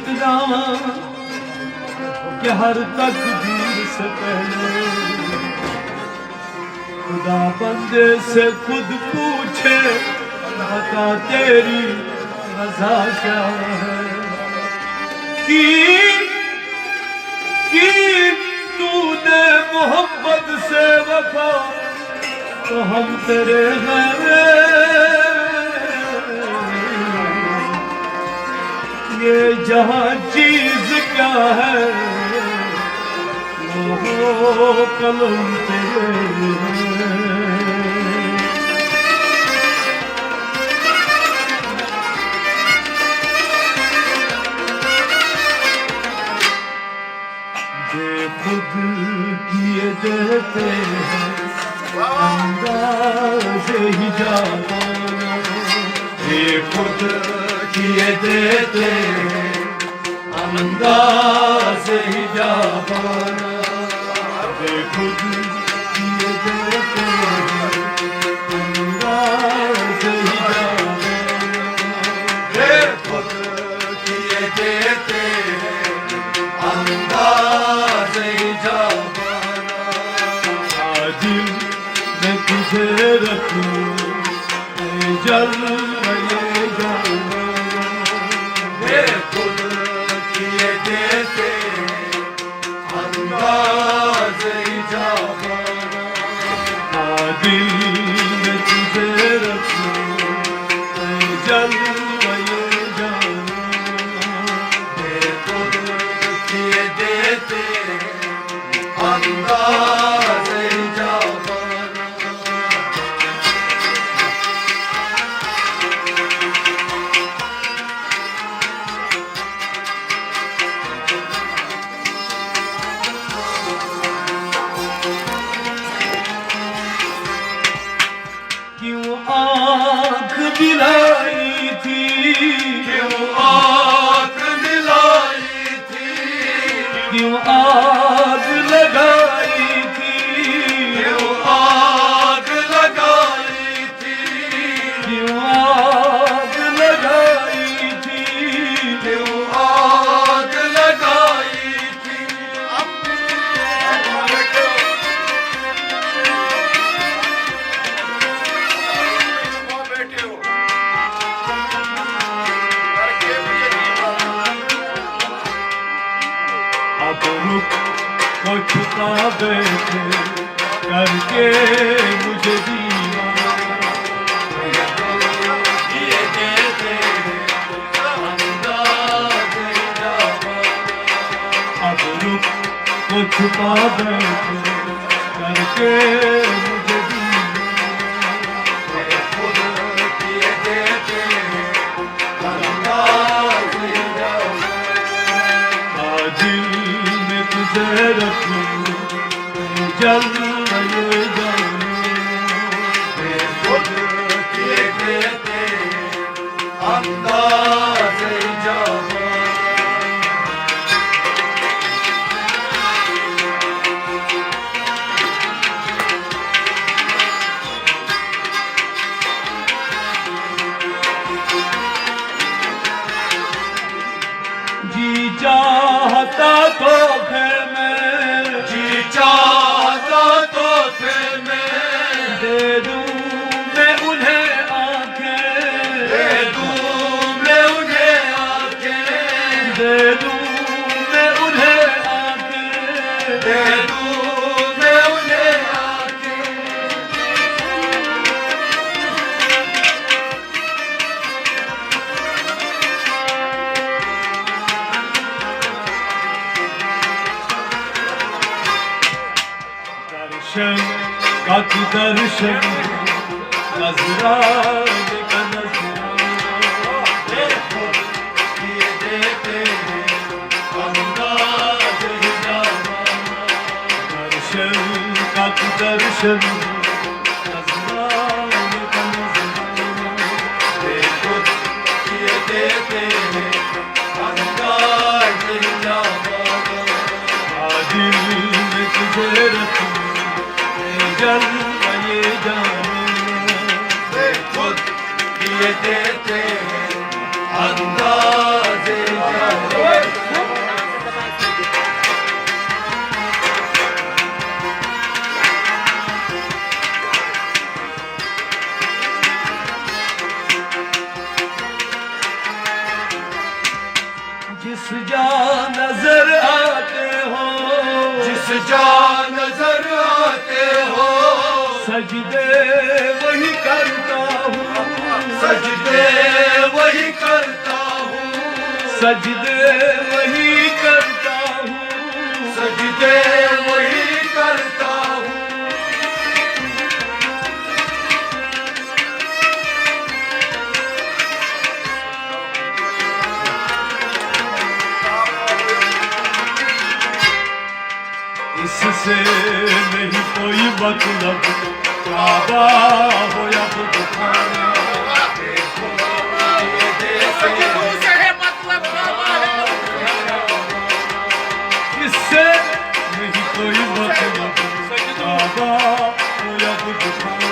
इतना कि हर तकदीर से पहले खुदा बंदे से खुद पूछे, बता तेरी रज़ा क्या है। की तूने मोहब्बत से वफा, तो हम तेरे हैं। ये जहाँ चीज क्या है, वो कलम तेरे खुद किए देते हैं अंदाज़े ही जाना, ये खुद किए देते हैं अंदाज़े ही जाना, ये खुद किए देते हैं अंदाज़े ही जाना, ये खुद किए देते हैं अंदाज़े ही जाना। दिल में तुझे रखूं जलवे जाना, ये खुद किए देते अंदाज़े ही जाना। दिल में तुझे रखूं जलवे जाना, ये खुद किए देते अंदाज़े ही जाना। क्यों आँख दिलाई थी, क्यों आँख दिलाई थी, क्यों आग लगाई थी, क्यों आग लगाई थी, क्यों आग लगाई थी, क्यों आग लगाई थी। अब रुक को छुपा बैठे करके मुझे दीवाना, ये देते अंदाज़े ही जाना। अब रुक को छुपा बैठे करके मुझे दीवाना, ये खुद किए देते अंदाज़े ही जाना। दिल में तुझे रखूं जलवे जाना, ये खुद किए देते अंदाज़े ही जाना। जी चाहता तो फिर मैं, जी चाहता तो फिर मैं दे दूं मैं उन्हें आँखें, दे दूं मैं उन्हें आँखें, दे दूं मैं उन्हें आँखें, दे दूं मैं उन्हें आँखें। दर्शन का तू दर्शन, नजराने का नजराना, ये खुद किए देते अंदाज़े ही जाना। दर्शन का तू दर्शन, नजराने का नजराना, ये खुद किए देते अंदाज़े ही जाना। दिल में तुझे रखूं जलवे जाना, ये खुद किए देते अंदाज़े ही जाना। जा नजर आते हो, सजदे वही करता हूँ, सजदे वही करता हूँ, सजदे वही करता हूँ, सजदे वही करता हूँ। इससे नहीं कोई मतलब काबा हो या बुखारा, इससे नहीं कोई मतलब काबा हो या बुखारा,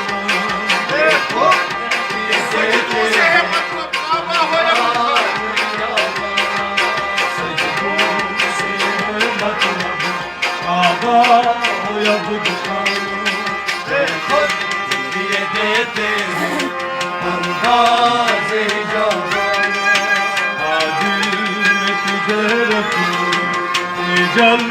काबा हो या बुखारा, ये देते हैं अंदाज़े जवानी। आज मैं तुझे रखूं जल